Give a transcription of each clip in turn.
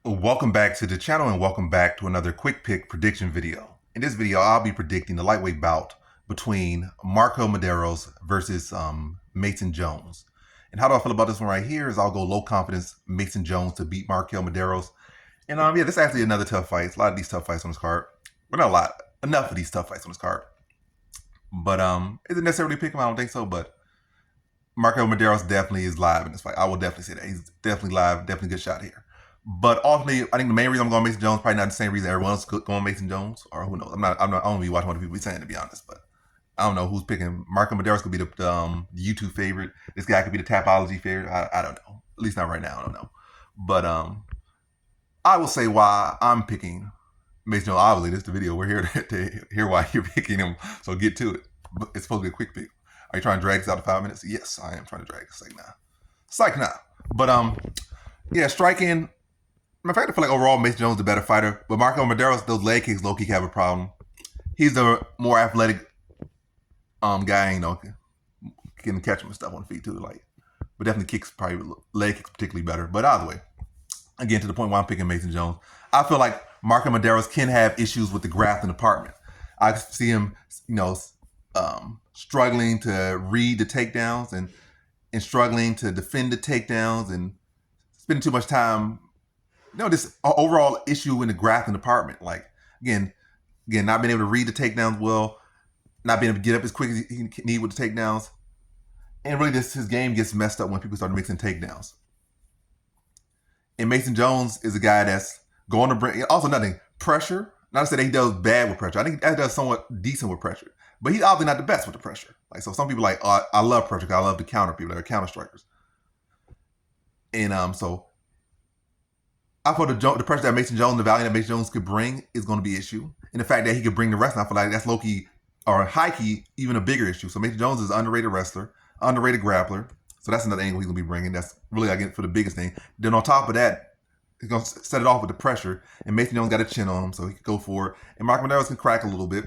Welcome back to the channel and welcome back to another quick pick prediction video. In this video, I'll be predicting the lightweight bout between MarQuel Mederos versus Mason Jones. And how do I feel about this one right here is I'll go low confidence Mason Jones to beat MarQuel Mederos. And yeah, this is actually another tough fight. It's a lot of these tough fights on this card. Well, not a lot. Enough of these tough fights on this card. But is it necessarily pick him? I don't think so, but MarQuel Mederos definitely is live in this fight. I will definitely say that. He's definitely live, definitely good shot here. But ultimately, I think the main reason I'm going Mason Jones probably not the same reason everyone else is going Mason Jones, or who knows. I don't be watching what people be saying, to be honest. But I don't know who's picking. MarQuel Mederos could be the YouTube favorite. This guy could be the Tapology favorite. I don't know. At least not right now. I don't know. But I will say why I'm picking Mason Jones. Obviously, this is the video. We're here to hear why you're picking him. So get to it. It's supposed to be a quick pick. Are you trying to drag this out of 5 minutes? Yes, I am trying to drag this. Psych now. But yeah, striking. In fact, I feel like overall Mason Jones is the better fighter, but MarQuel Mederos, those leg kicks low-key have a problem. He's the more athletic guy, can catch him and stuff on the feet too, but definitely kicks, probably leg kicks particularly better. But either way, again, to the point why I'm picking Mason Jones, I feel like MarQuel Mederos can have issues with the grappling department. I see him, struggling to read the takedowns and struggling to defend the takedowns and spending too much time. This overall issue in the grappling department. Again, not being able to read the takedowns well, not being able to get up as quick as he need with the takedowns, and really, his game gets messed up when people start mixing takedowns. And Mason Jones is a guy that's going to bring also nothing pressure. Not to say that he does bad with pressure. I think he does somewhat decent with pressure, but he's obviously not the best with the pressure. So some people I love pressure because I love to counter people that are counter strikers, and so. I thought the pressure that Mason Jones, the value that Mason Jones could bring is going to be an issue. And the fact that he could bring the wrestling, I feel like that's low-key or high-key even a bigger issue. So Mason Jones is an underrated wrestler, underrated grappler. So that's another angle he's going to be bringing. That's really, again, for the biggest thing. Then on top of that, he's going to set it off with the pressure. And Mason Jones got a chin on him, so he can go for it. And MarQuel Mederos can crack a little bit.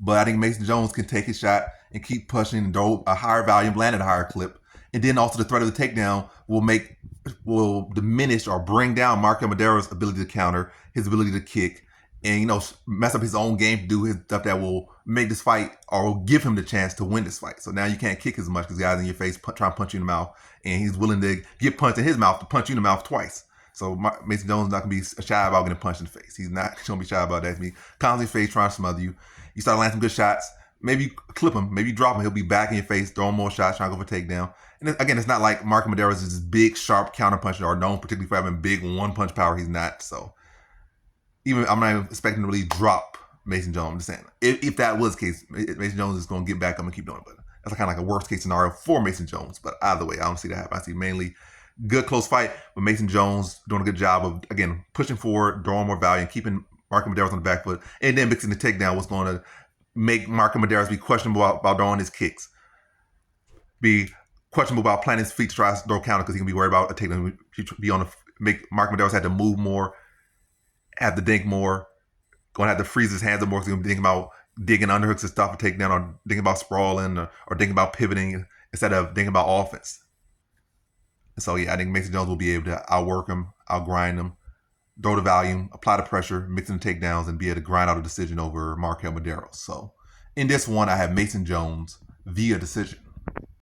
But I think Mason Jones can take his shot and keep pushing and throw a higher volume, land at a higher clip. And then also the threat of the takedown will diminish or bring down MarQuel Mederos' ability to counter, his ability to kick, and mess up his own game to do his stuff that will make this fight or will give him the chance to win this fight. So now you can't kick as much because guys in your face trying to punch you in the mouth, and he's willing to get punched in his mouth to punch you in the mouth twice. So Mason Jones is not going to be shy about getting punched in the face. He's not going to be shy about that. He's going to be constantly face trying to smother you. You start landing some good shots. Maybe you clip him, maybe you drop him. He'll be back in your face, throwing more shots, trying to go for a takedown. And again, it's not like MarQuel Mederos is this big, sharp counter puncher or known particularly for having big one-punch power. He's not. So even I'm not even expecting to really drop Mason Jones. I'm just saying, if that was the case, Mason Jones is going to get back up and keep doing it. But that's kind of like a worst-case scenario for Mason Jones. But either way, I don't see that happen. I see mainly good, close fight, but Mason Jones doing a good job of, again, pushing forward, drawing more value, and keeping MarQuel Mederos on the back foot, and then mixing the takedown, what's going to make MarQuel Mederos be questionable about throwing his kicks, be questionable about planting his feet to try to throw counter because he can be worried about a takedown. Make MarQuel Mederos have to move more, have to think more, going to have to freeze his hands up more because he's going to be thinking about digging underhooks and stuff to take down, or thinking about sprawling, or thinking about pivoting instead of thinking about offense. And so yeah, I think Mason Jones will be able to outwork him, outgrind him, throw the volume, apply the pressure, mix in the takedowns, and be able to grind out a decision over MarQuel Mederos. So in this one, I have Mason Jones via decision.